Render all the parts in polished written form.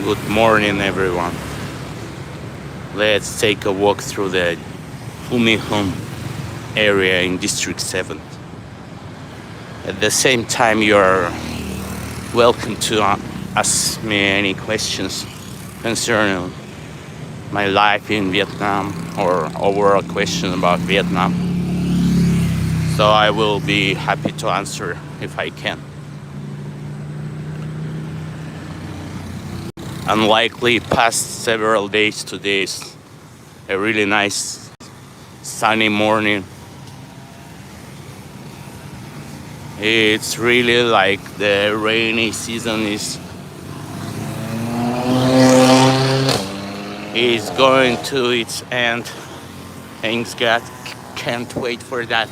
Good morning, everyone. Let's take a walk through the Home area in District 7. At the same time, you're welcome to ask me any questions concerning my life in Vietnam or overall question about Vietnam. So I will be happy to answer if I can. Unlikely past several days, today is a really nice sunny morning. It's really like the rainy season is going to its end. Thanks God, can't wait for that.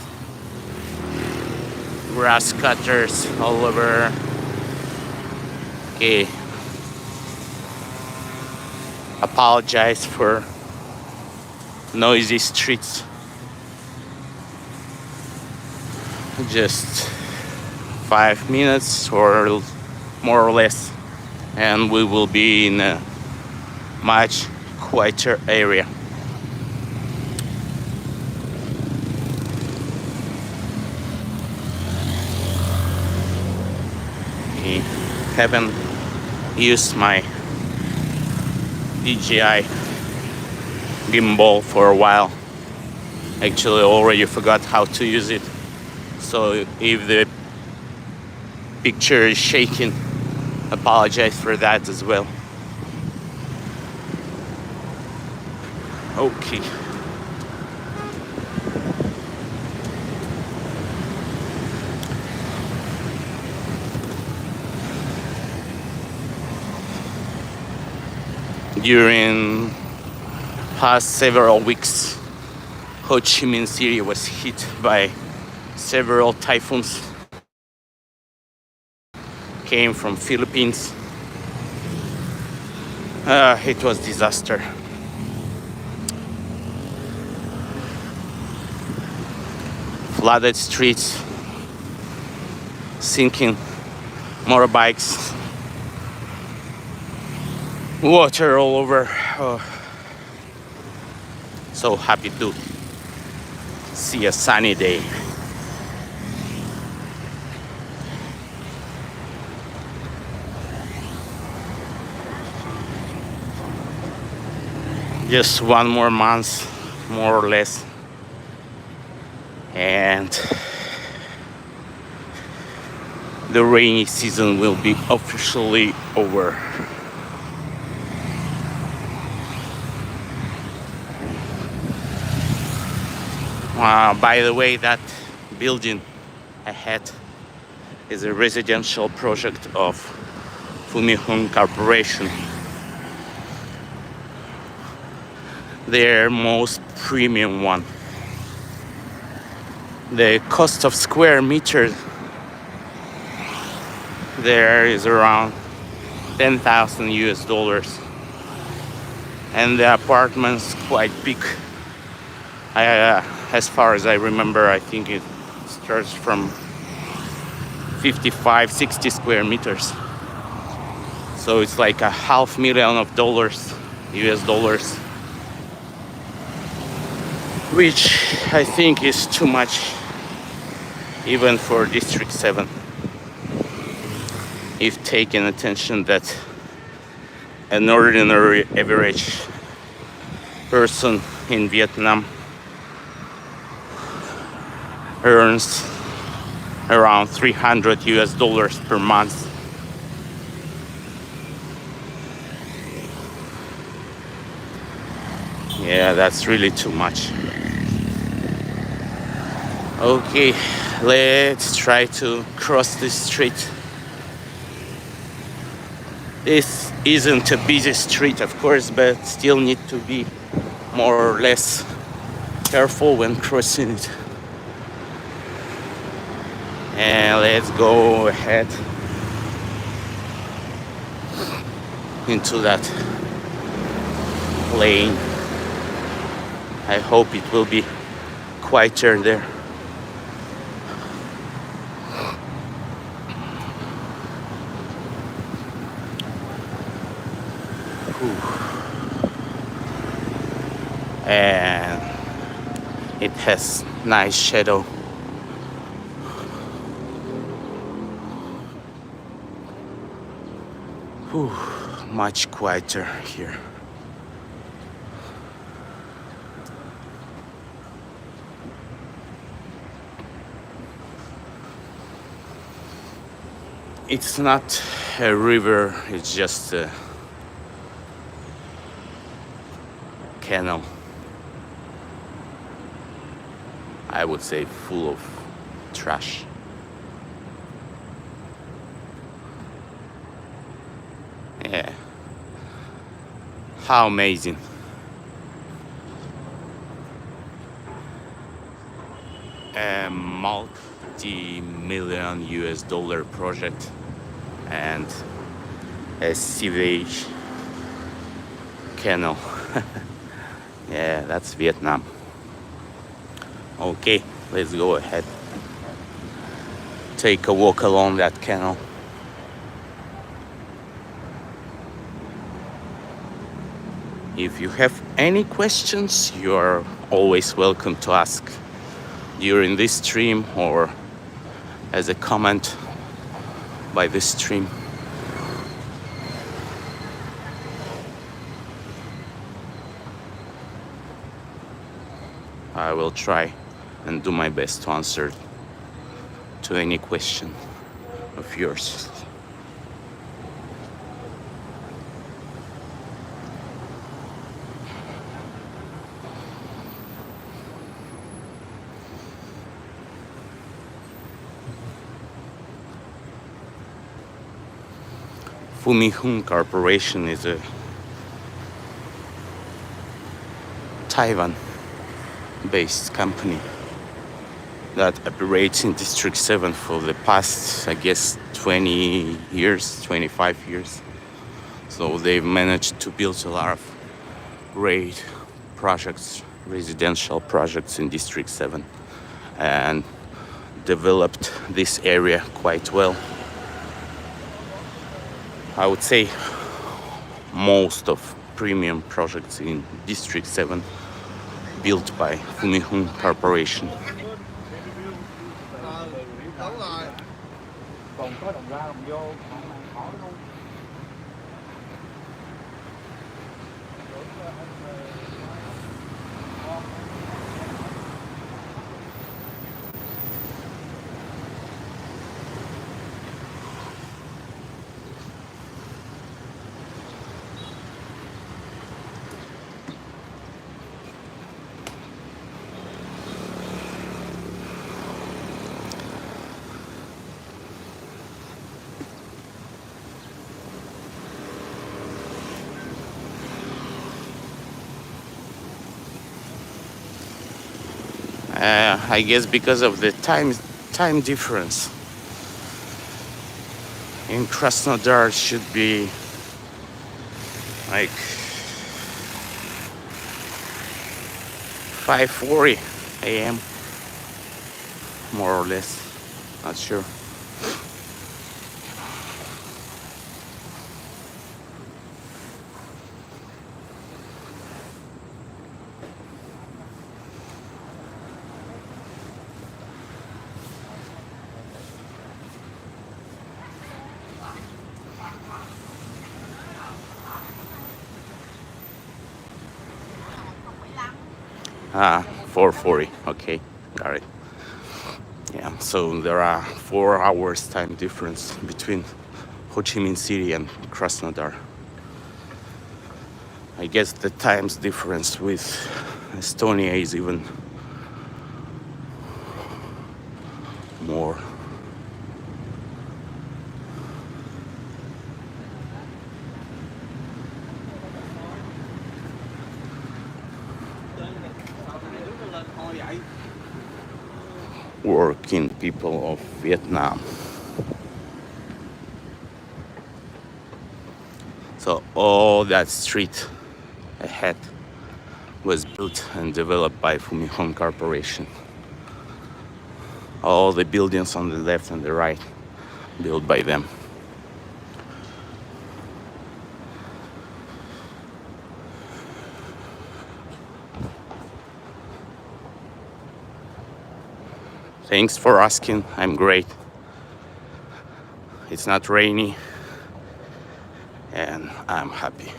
Grass cutters all over. Okay. Apologize for noisy streets. Just 5 minutes or more or less, and we will be in a much quieter area. I haven't used my DJI gimbal for a while. Actually, already forgot how to use it. So if the picture is shaking, apologize for that as well. Okay. During past several weeks, Hoshimin city was hit by several typhoons. Came from Philippines. It was disaster. Flooded streets, sinking motorbikes, water all over. Oh. So happy to see a sunny day. Just one more month, more or less, and the rainy season will be officially over. By the way, that building ahead is a residential project of Fumihung Corporation. Their most premium one. The cost of square meter there is around 10,000 US dollars, and the apartment's quite big. As far as I remember, I think it starts from 55-60 square meters. So it's like $500,000 US dollars, which I think is too much even for District 7, if taking attention that an ordinary average person in Vietnam earns around 300 US dollars per month. Yeah, that's really too much. Okay, let's try to cross this street. This isn't a busy street, of course, but still need to be more or less careful when crossing it. And let's go ahead into that lane. I hope it will be quieter there. And it has nice shadow. Much quieter here. It's not a river, it's just a canal. I would say full of trash. Yeah. How amazing. A multi-million US dollar project and a sewage canal. Yeah, that's Vietnam. Okay, let's go ahead. Take a walk along that canal. If you have any questions, you are always welcome to ask during this stream or as a comment by this stream. I will try and do my best to answer to any question of yours. Hung Corporation is a Taiwan-based company that operates in District 7 for the past, I guess, 20 years, 25 years. So they've managed to build a lot of great projects, residential projects in District 7, and developed this area quite well. I would say most of premium projects in District 7 built by Hung Corporation. I guess because of the time difference. In Krasnodar it should be like 5:40 a.m. more or less. Not sure. Ah, 4:40. Okay, got it. Yeah, so there are 4 hours time difference between Hошимин City and Krasnodar. I guess the times difference with Estonia is even more. Working people of Vietnam. So all that street ahead was built and developed by Hung Corporation. All the buildings on the left and the right built by them. Thanks for asking. I'm great. It's not rainy and I'm happy.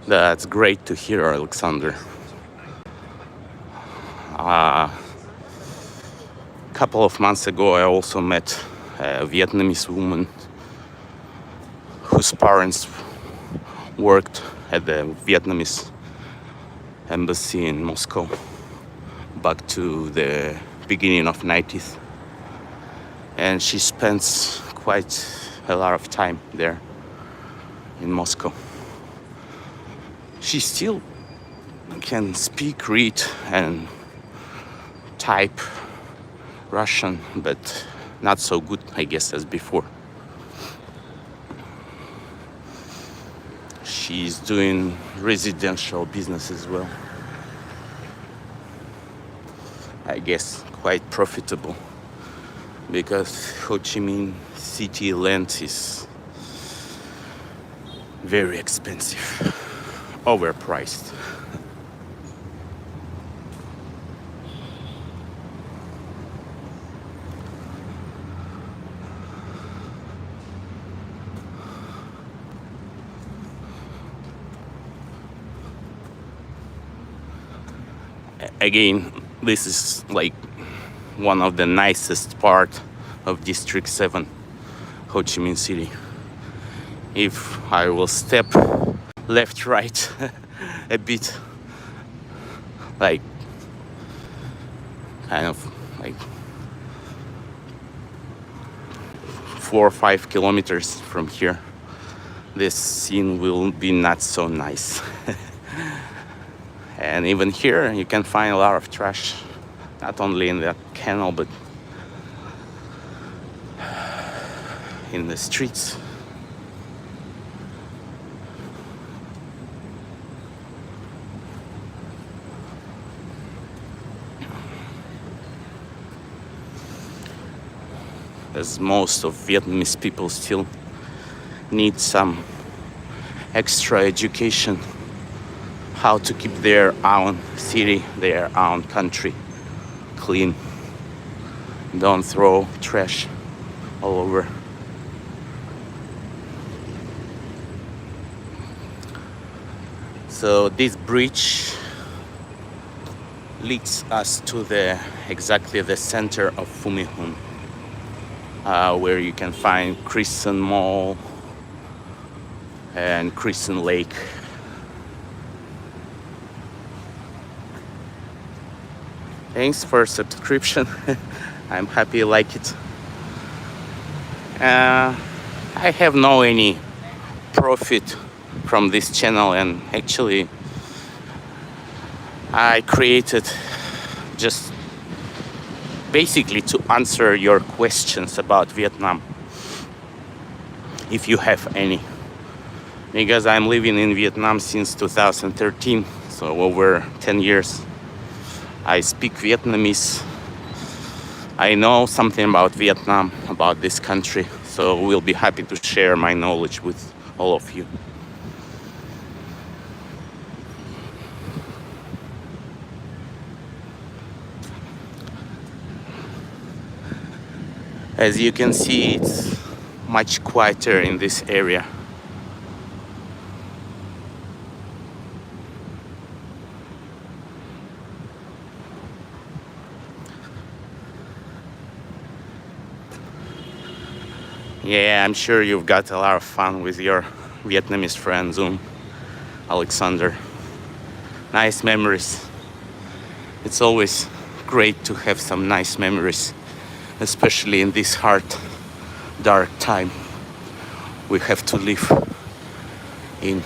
That's great to hear, Alexander. A couple of months ago, I also met a Vietnamese woman whose parents worked at the Vietnamese embassy in Moscow back to the beginning of 90s. And she spends quite a lot of time there in Moscow. She still can speak, read, and type Russian, but not so good, I guess, as before. She's doing residential business as well. I guess quite profitable because Hoshimin city land is very expensive, overpriced. Again, this is like one of the nicest part of District 7, Ho Chi Minh City. If I will step left, right a bit, like kind of like 4 or 5 kilometers from here, this scene will be not so nice. And even here you can find a lot of trash, not only in that canal but in the streets. As most of Vietnamese people still need some extra education how to keep their own city, their own country clean. Don't throw trash all over. So this bridge leads us to exactly the center of Phu My Hung, where you can find Crescent Mall and Crescent Lake. Thanks for subscription. I'm happy you like it. I have no any profit from this channel, and actually I created just basically to answer your questions about Vietnam, if you have any, because I'm living in Vietnam since 2013, so over 10 years. I speak Vietnamese. I know something about Vietnam, about this country, so we'll be happy to share my knowledge with all of you. As you can see, it's much quieter in this area. Yeah, I'm sure you've got a lot of fun with your Vietnamese friend Zoom, Alexander. Nice memories. It's always great to have some nice memories, especially in this hard, dark time we have to live in.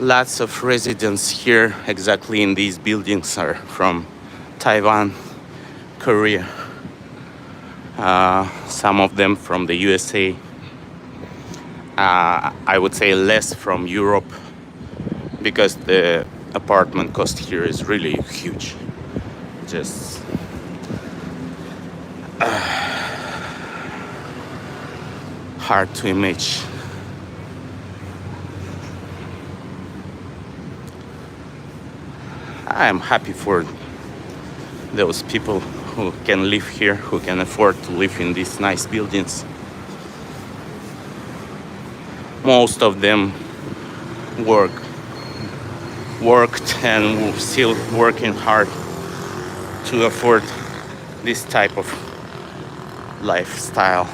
Lots of residents here exactly in these buildings are from Taiwan, Korea, some of them from the USA. I would say less from Europe, because the apartment cost here is really huge. Just hard to imagine. I am happy for those people who can live here, who can afford to live in these nice buildings. Most of them worked and still working hard to afford this type of lifestyle.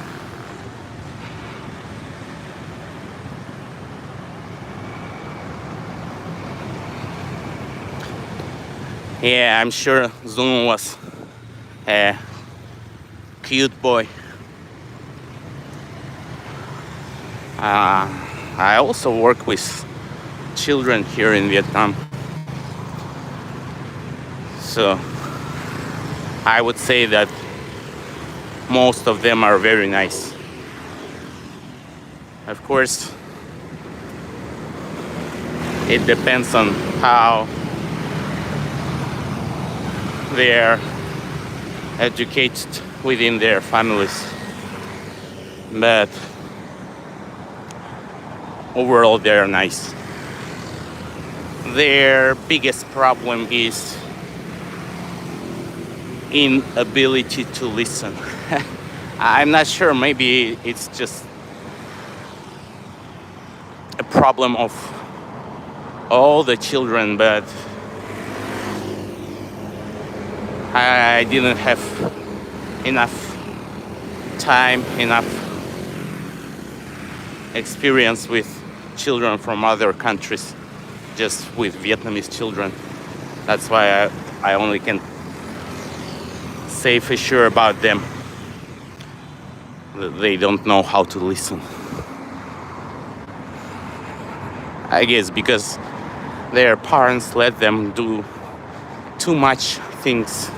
Yeah, I'm sure Zoom was a cute boy. I also work with children here in Vietnam. So I would say that most of them are very nice. Of course, it depends on how they are educated within their families. But overall, they are nice. Their biggest problem is inability to listen. I'm not sure, maybe it's just a problem of all the children, but I didn't have enough time, enough experience with children from other countries, just with Vietnamese children. That's why I only can say for sure about them. They don't know how to listen. I guess because their parents let them do too much things.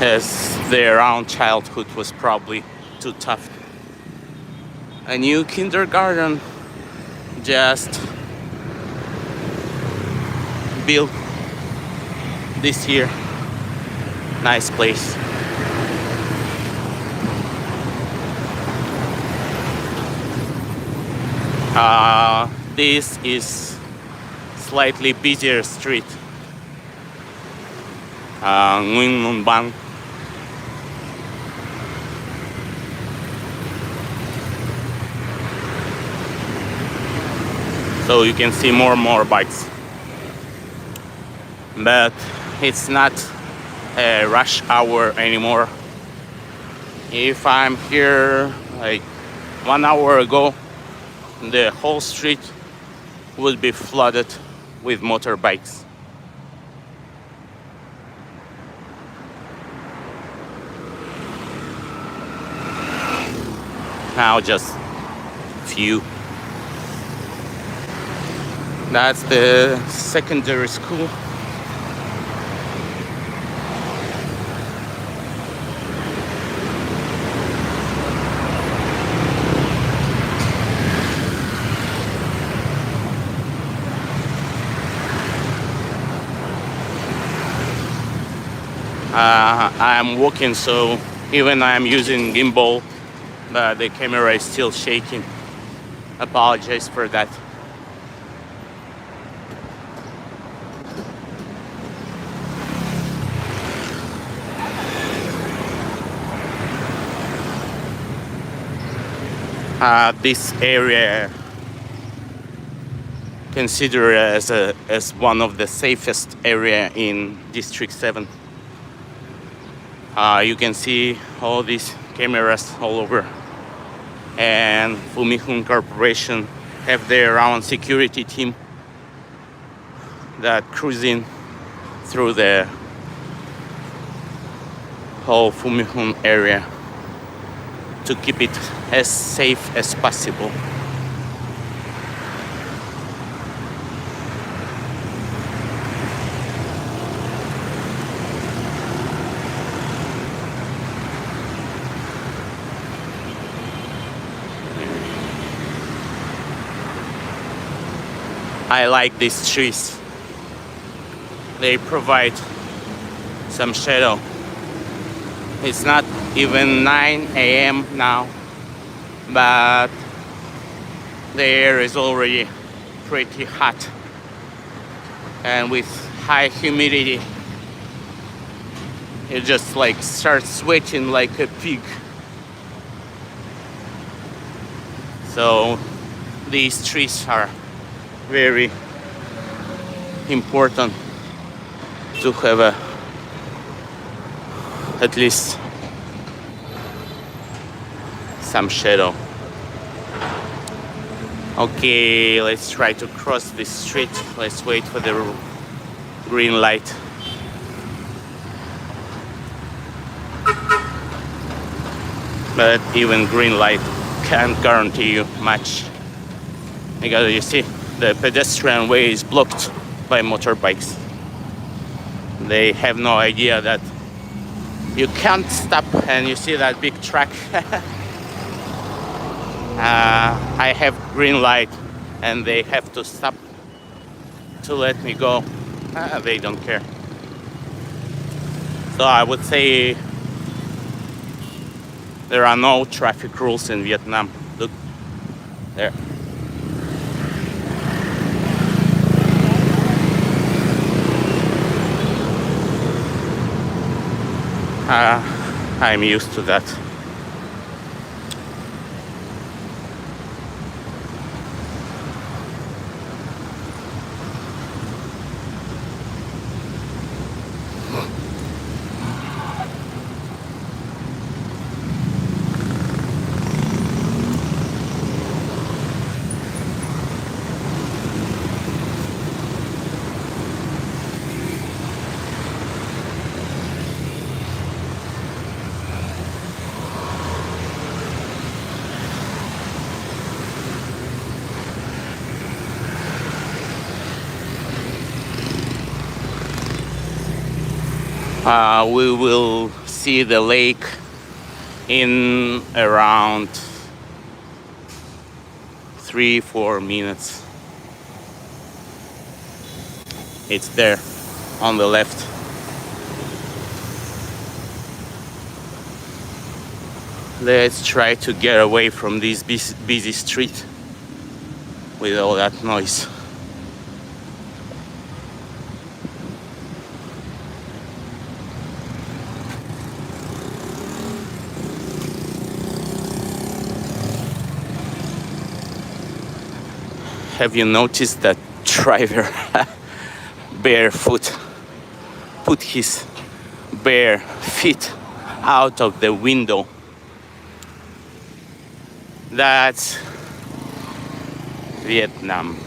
As their own childhood was probably too tough. A new kindergarten just built this year. Nice place. This is slightly busier street. Nguyen Mon Bang. So you can see more and more bikes. But it's not a rush hour anymore. If I'm here like 1 hour ago, the whole street would be flooded with motorbikes. Now just few. That's the secondary school. I'm walking, so even I'm using gimbal, but the camera is still shaking. Apologize for that. This area considered as one of the safest area in District 7. You can see all these cameras all over, and Fumihun Corporation have their own security team that cruising through the whole Fumihun area to keep it as safe as possible. I like these trees. They provide some shadow. It's not even 9 a.m. now, but the air is already pretty hot. And with high humidity, you just like start sweating like a pig. So these trees are very important to have at least some shadow. Okay, let's try to cross this street. Let's wait for the green light. But even green light can't guarantee you much, because you see the pedestrian way is blocked by motorbikes. They have no idea that you can't stop, and you see that big truck. I have green light and they have to stop to let me go. They don't care. So I would say there are no traffic rules in Vietnam. Look there. I'm used to that. We will see the lake in around 3-4 minutes. It's there on the left. Let's try to get away from this busy street with all that noise. Have you noticed that driver barefoot put his bare feet out of the window? That's Vietnam.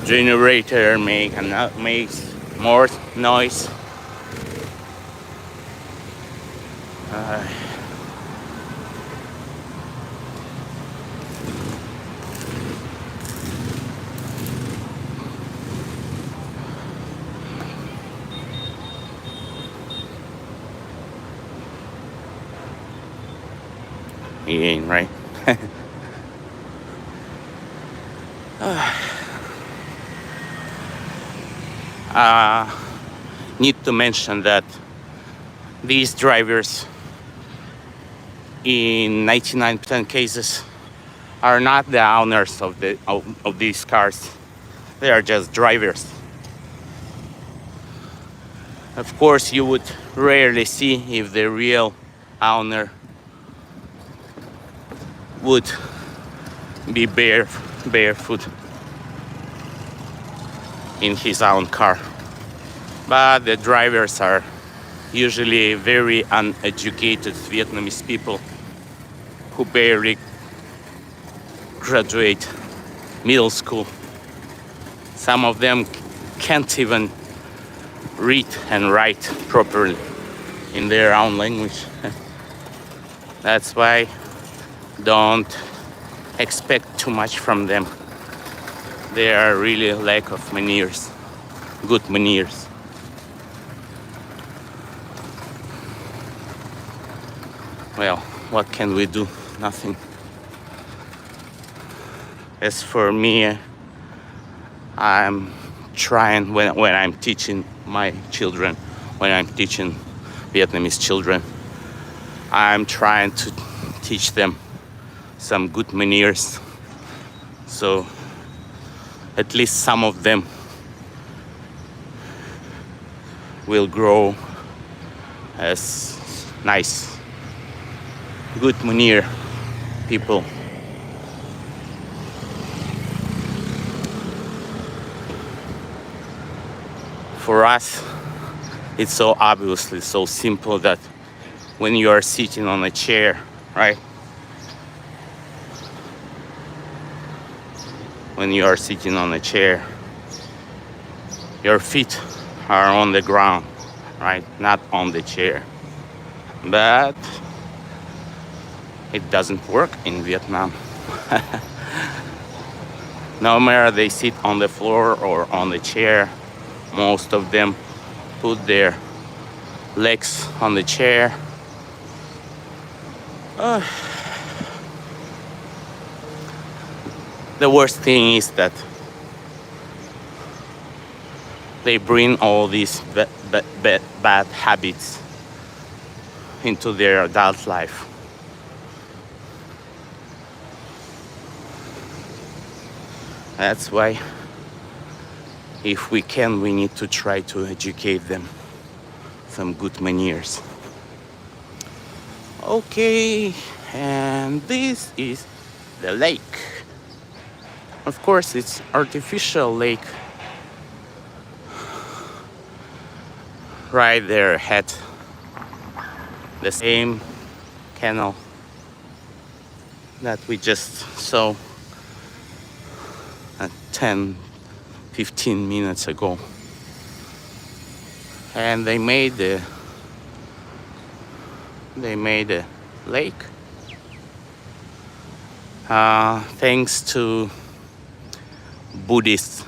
Generator makes more noise. He ain't right. Need to mention that these drivers in 99% cases are not the owners of these cars. They are just drivers. Of course, you would rarely see if the real owner would be barefoot in his own car. But the drivers are usually very uneducated Vietnamese people who barely graduate middle school. Some of them can't even read and write properly in their own language. That's why don't expect too much from them. They are really lack of manners, good manners. Well, what can we do? Nothing. As for me, I'm trying when I'm teaching my children, when I'm teaching Vietnamese children, I'm trying to teach them some good manners, so at least some of them will grow as nice, good manner people. For us, it's so obviously so simple that when you are sitting on a chair, right? When you are sitting on a chair, your feet are on the ground, right? Not on the chair. But it doesn't work in Vietnam. No matter they sit on the floor or on the chair, most of them put their legs on the chair. The worst thing is that they bring all these bad habits into their adult life. That's why, if we can, we need to try to educate them some good manners. Okay, and this is the lake. Of course, it's artificial lake. Right there ahead, the same canal that we just saw 10-15 minutes ago. And they made a lake thanks to Buddhist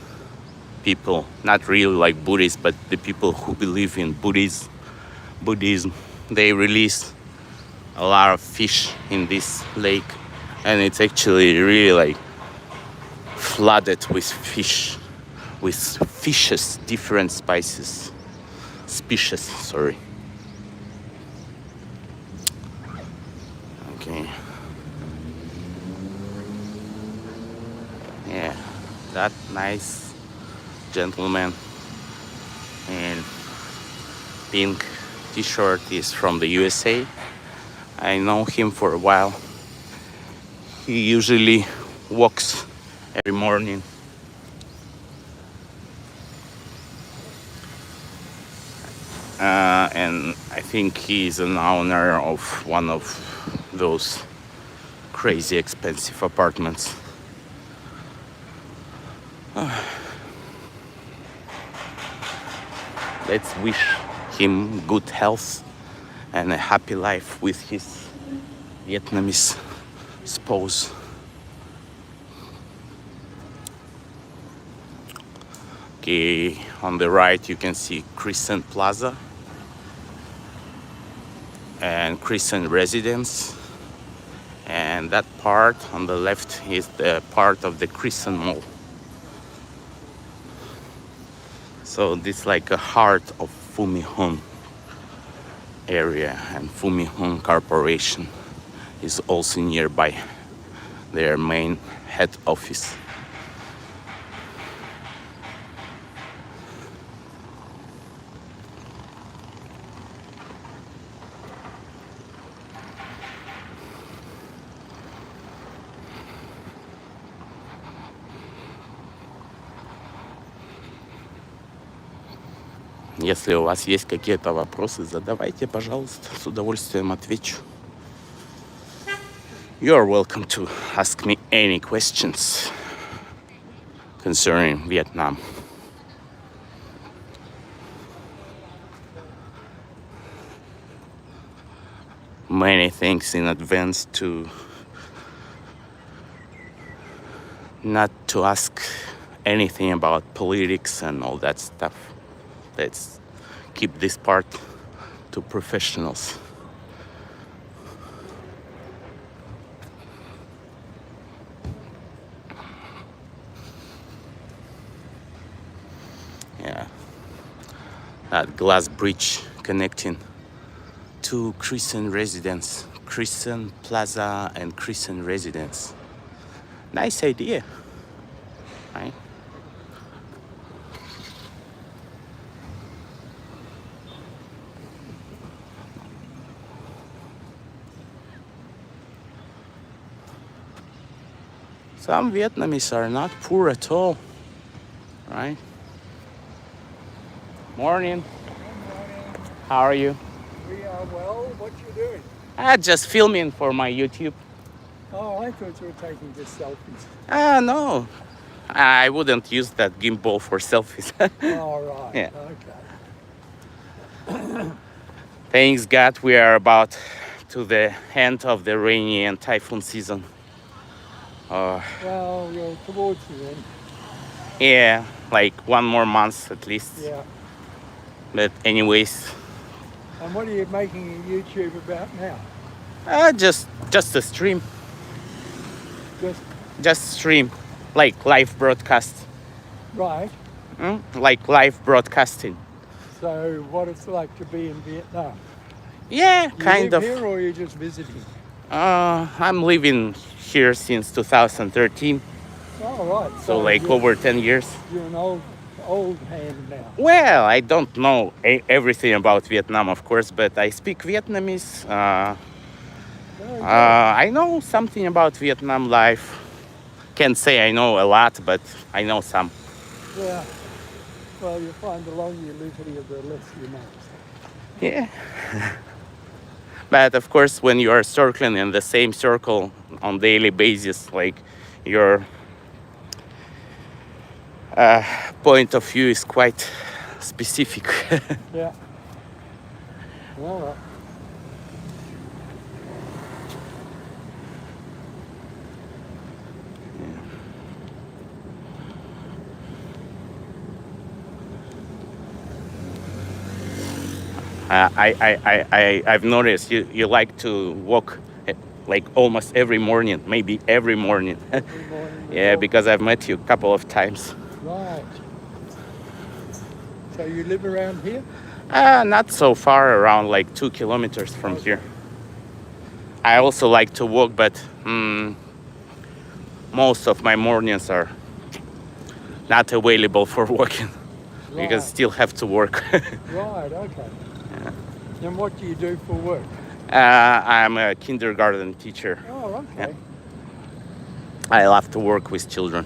people, not really like Buddhists, but the people who believe in Buddhism. They release a lot of fish in this lake, and it's actually really like flooded with fish, with fishes, different species. Sorry. Okay. Yeah, that nice gentleman in pink t-shirt is from the USA. I know him for a while. He usually walks every morning. And I think he's an owner of one of those crazy expensive apartments. Let's wish him good health and a happy life with his Vietnamese spouse. Okay, on the right you can see Crescent Plaza and Crescent Residence, and that part on the left is the part of the Crescent Mall. So this is like a heart of Phu My Hon area, and Phu My Hon Corporation is also nearby, their main head office. Если у вас есть какие-то вопросы, задавайте, пожалуйста, с удовольствием отвечу. You're welcome to ask me any questions concerning Vietnam. Many thanks in advance to not to ask anything about politics and all that stuff. Let's keep this part to professionals. That glass bridge connecting two Crescent residence, Crescent Plaza and Crescent residence. Nice idea, right? Some Vietnamese are not poor at all, right? Morning. How are you? We are well. What you doing? Just filming for my YouTube. Oh, I thought you were taking just selfies. No. I wouldn't use that gimbal for selfies. Oh, right. Yeah. Okay. Thanks God we are about to the end of the rainy and typhoon season. Well, you're towards the end. Yeah, like 1 more month at least. Yeah. But anyways, And what are you making a YouTube about now? just a stream. Just Stream, like live broadcast. right. Like live broadcasting. So, what it's like to be in Vietnam? Yeah, You kind live of. here, or you're just visiting? I'm living here since 2013, Oh, right. so like you're, over 10 years. You're an old hand now. Well, I don't know everything about Vietnam, of course, but I speak Vietnamese. Very good. I know something about Vietnam life. Can't say I know a lot, but I know some. Yeah. Well, you find the longer you live here, the less you know. Yeah. But of course, when you are circling in the same circle on daily basis, like your point of view is quite specific. Yeah. All right. I've noticed you like to walk like almost every morning, maybe every morning. Every morning you Yeah, walk. because I've met you a couple of times. Right. So you live around here? Not so far, around like 2 kilometers from Okay. here. I also like to walk, but most of my mornings are not available for walking because Right. still have to work. Right, okay. And what do you do for work? I'm a kindergarten teacher. Oh, okay. I love to work with children,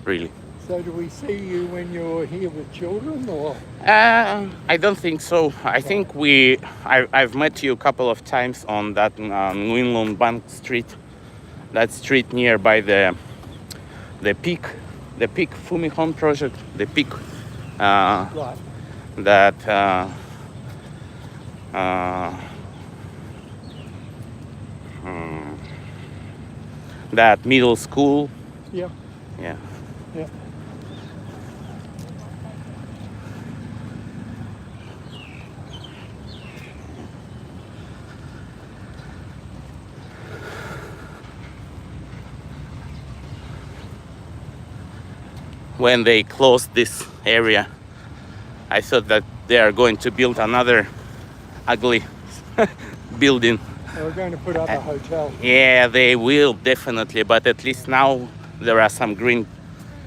really. So do we see you when you're here with children, or? I don't think so. I think I've met you a couple of times on that Nguyen Bank Street, that street nearby the peak Fumihon project, the peak Right. that that middle school. Yeah. Yeah. Yeah. When they closed this area, I thought that they are going to build another ugly building. So we're going to put up a hotel. Yeah, they will definitely, but at least now there are some green.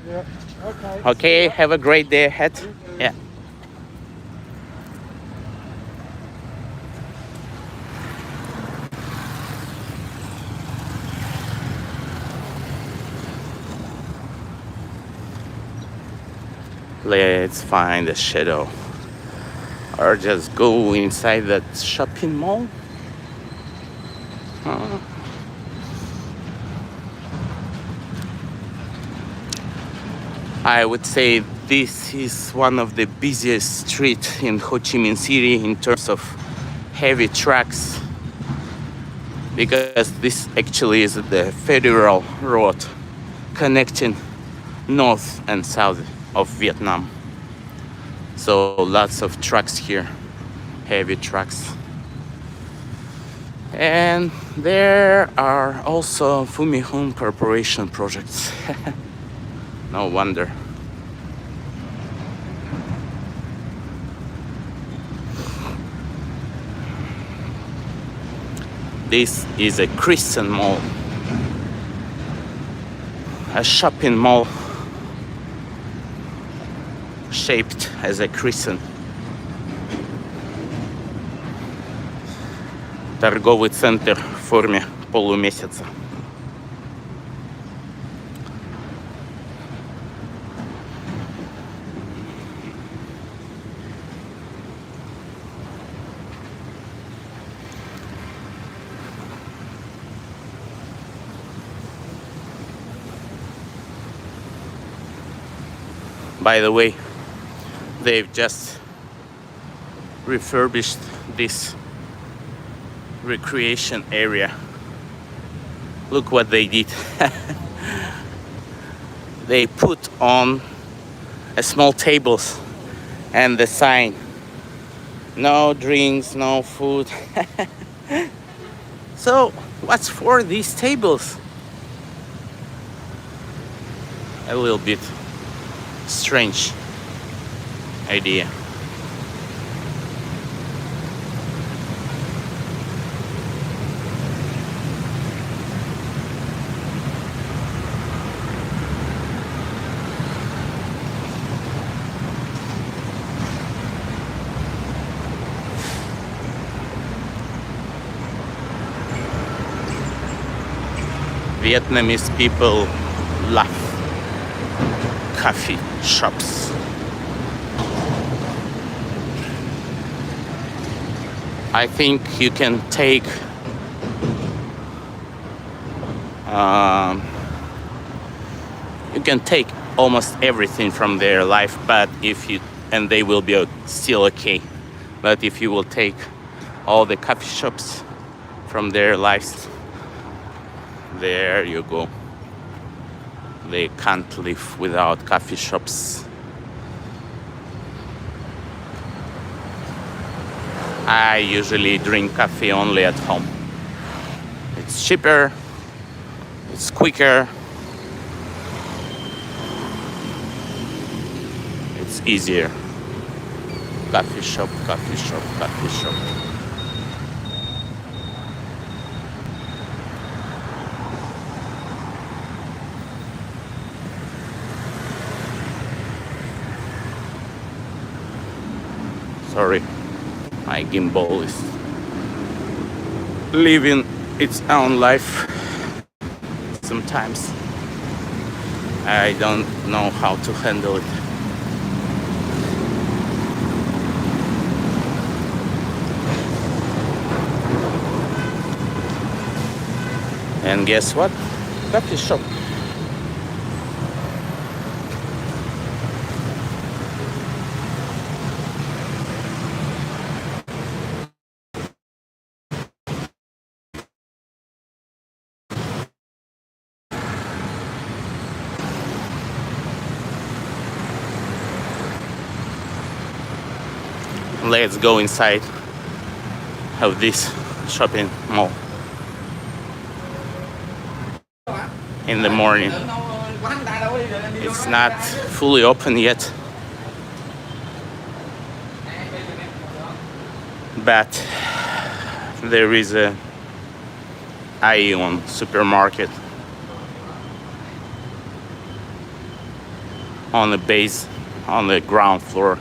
Yeah. Okay. Okay, have a great day ahead. Yeah. Let's find a shadow. Or just go inside that shopping mall. I would say this is one of the busiest streets in Hoshimin City in terms of heavy trucks, because this actually is the federal road connecting north and south of Vietnam. So lots of trucks here, heavy trucks. And there are also Fumihon Corporation projects. No wonder. This is a Christian mall, a shopping mall shaped as a crescent. Торговый центр в форме полумесяца. By the way, they've just refurbished this recreation area. Look what they did. They put on a small tables and the sign, no drinks, no food. So what's for these tables? A little bit strange idea. Vietnamese people love coffee shops. I think you can take almost everything from their life, but and they will be still okay. But if you will take all the coffee shops from their lives, there you go. They can't live without coffee shops. I usually drink coffee only at home. It's cheaper, it's quicker, it's easier. Coffee shop, coffee shop, coffee shop. Sorry, my gimbal is living its own life. Sometimes I don't know how to handle it. And guess what? Coffee shop. Let's go inside of this shopping mall in the morning. It's not fully open yet, but there is a Ion supermarket on the ground floor.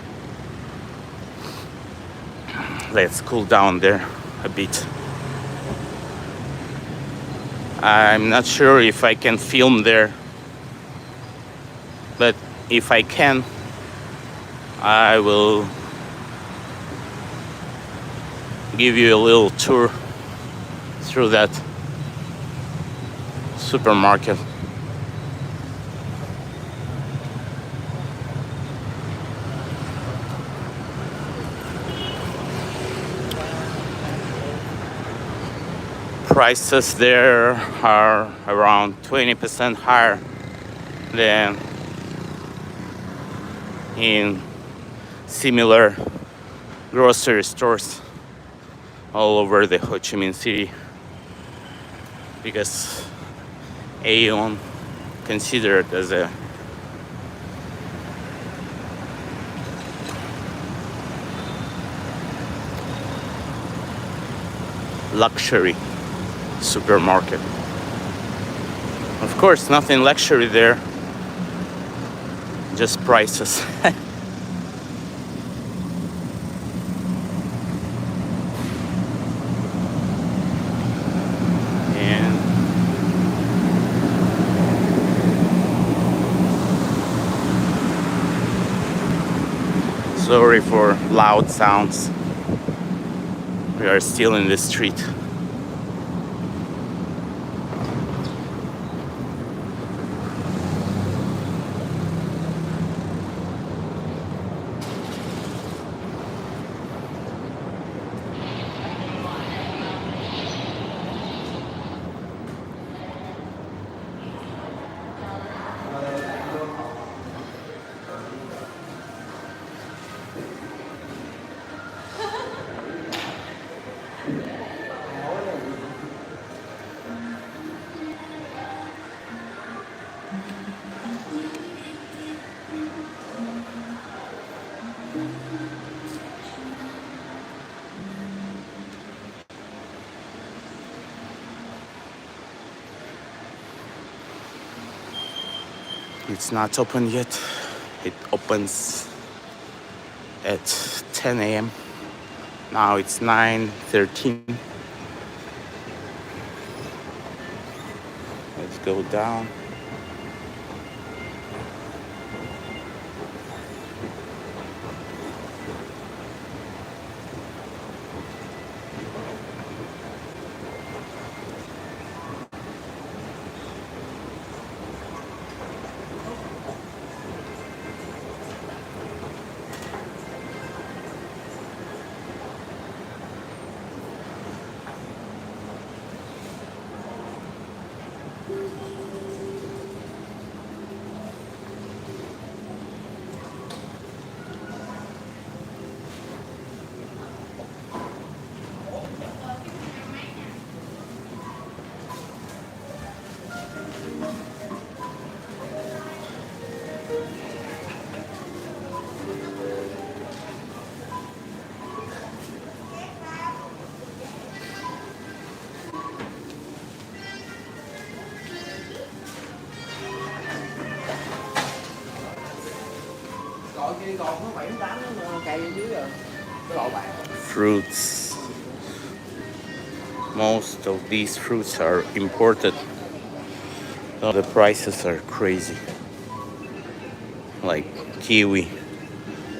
Let's cool down there a bit. I'm not sure if I can film there, but if I can, I will give you a little tour through that supermarket. Prices there are around 20% higher than in similar grocery stores all over the Hoshimin city, because Aeon considered as a luxury supermarket. Of course, nothing luxury there, just prices. And sorry for loud sounds. We are still in the street. It's not open yet. It opens at 10 a.m. Now it's 9:13. Let's go down. Fruits. Most of these fruits are imported. So the prices are crazy. Like kiwi,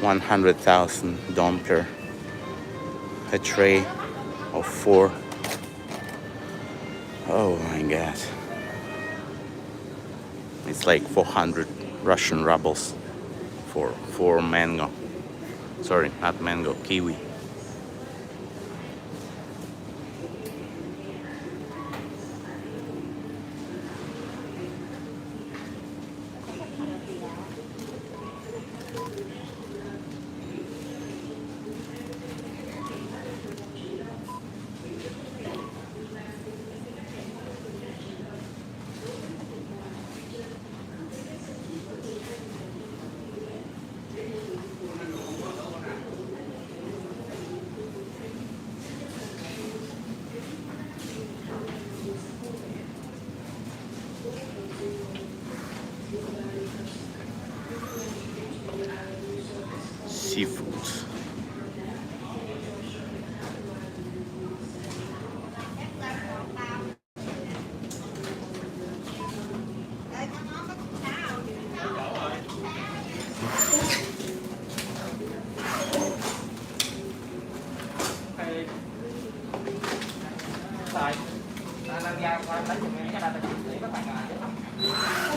100,000 dong per a tray of 4. Oh my god. It's like 400 Russian rubles for 4 mango. Sorry, not mango, kiwi. Seafood.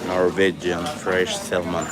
Norwegian fresh salmon.